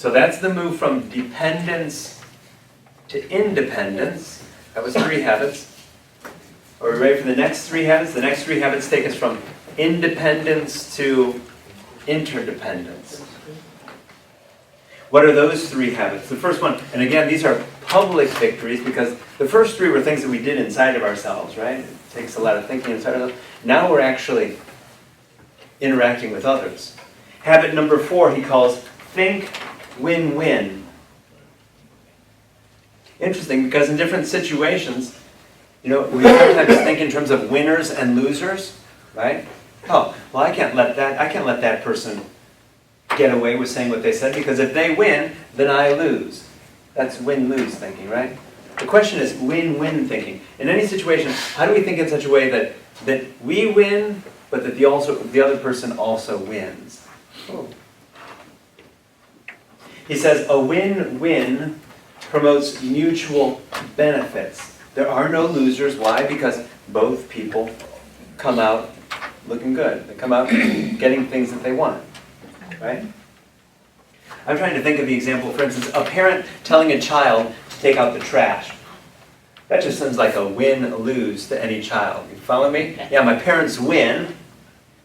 So that's the move from dependence to independence. That was 3 habits. Are we ready for the next 3 habits? The next 3 habits take us from independence to interdependence. What are those 3 habits? The first one, and again, these are public victories because the first 3 were things that we did inside of ourselves, right? It takes a lot of thinking inside of ourselves. Now we're actually interacting with others. Habit number 4 he calls think win-win. Interesting, because in different situations, we sometimes think in terms of winners and losers, right? Oh, well, I can't let that person get away with saying what they said because if they win, then I lose. That's win-lose thinking, right? The question is win-win thinking. In any situation, how do we think in such a way that we win, but that the other person also wins? Oh. He says a win-win promotes mutual benefits. There are no losers. Why? Because both people come out looking good. They come out getting things that they want. Right? I'm trying to think of the example, for instance, a parent telling a child to take out the trash. That just sounds like a win-lose to any child. You follow me? Yeah, my parents win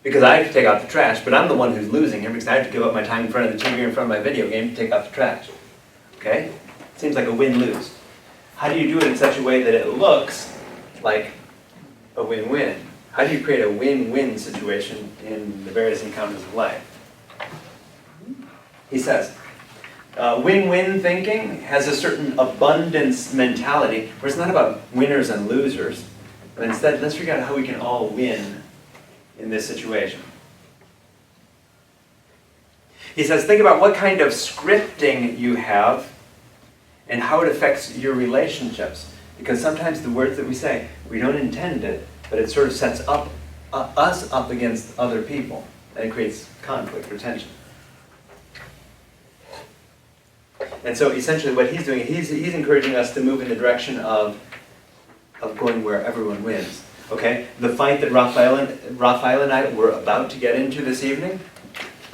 because I have to take out the trash, but I'm the one who's losing here because I have to give up my time in front of the TV or in front of my video game to take out the trash. Okay? Seems like a win-lose. How do you do it in such a way that it looks like a win-win? How do you create a win-win situation in the various encounters of life? He says, win-win thinking has a certain abundance mentality where it's not about winners and losers, but instead let's figure out how we can all win in this situation. He says, think about what kind of scripting you have and how it affects your relationships. Because sometimes the words that we say, we don't intend it, but it sort of sets us up against other people. And it creates conflict or tension. And so essentially what he's doing, he's encouraging us to move in the direction of going where everyone wins. Okay? The fight that Raphael and I were about to get into this evening,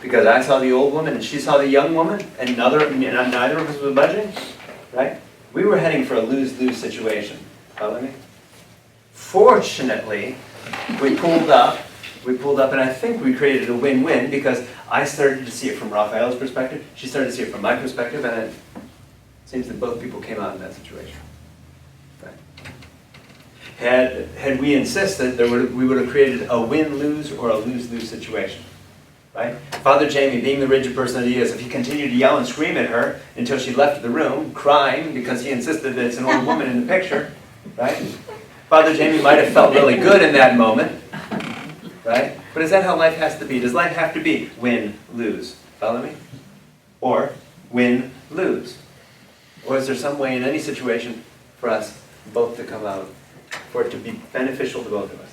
because I saw the old woman and she saw the young woman, and neither of us was budging, right? We were heading for a lose-lose situation. Follow me? Fortunately, we pulled up, and I think we created a win-win because I started to see it from Raphael's perspective, she started to see it from my perspective, and it seems that both people came out in that situation. Right? Had we insisted, we would have created a win-lose or a lose-lose situation. Right? Father Jamie, being the rigid person that he is, if he continued to yell and scream at her until she left the room, crying because he insisted that it's an old woman in the picture, right? Father Jamie might have felt really good in that moment, right? But is that how life has to be? Does life have to be win-lose? Follow me? Or win-lose? Or is there some way in any situation for us both to come out, for it to be beneficial to both of us?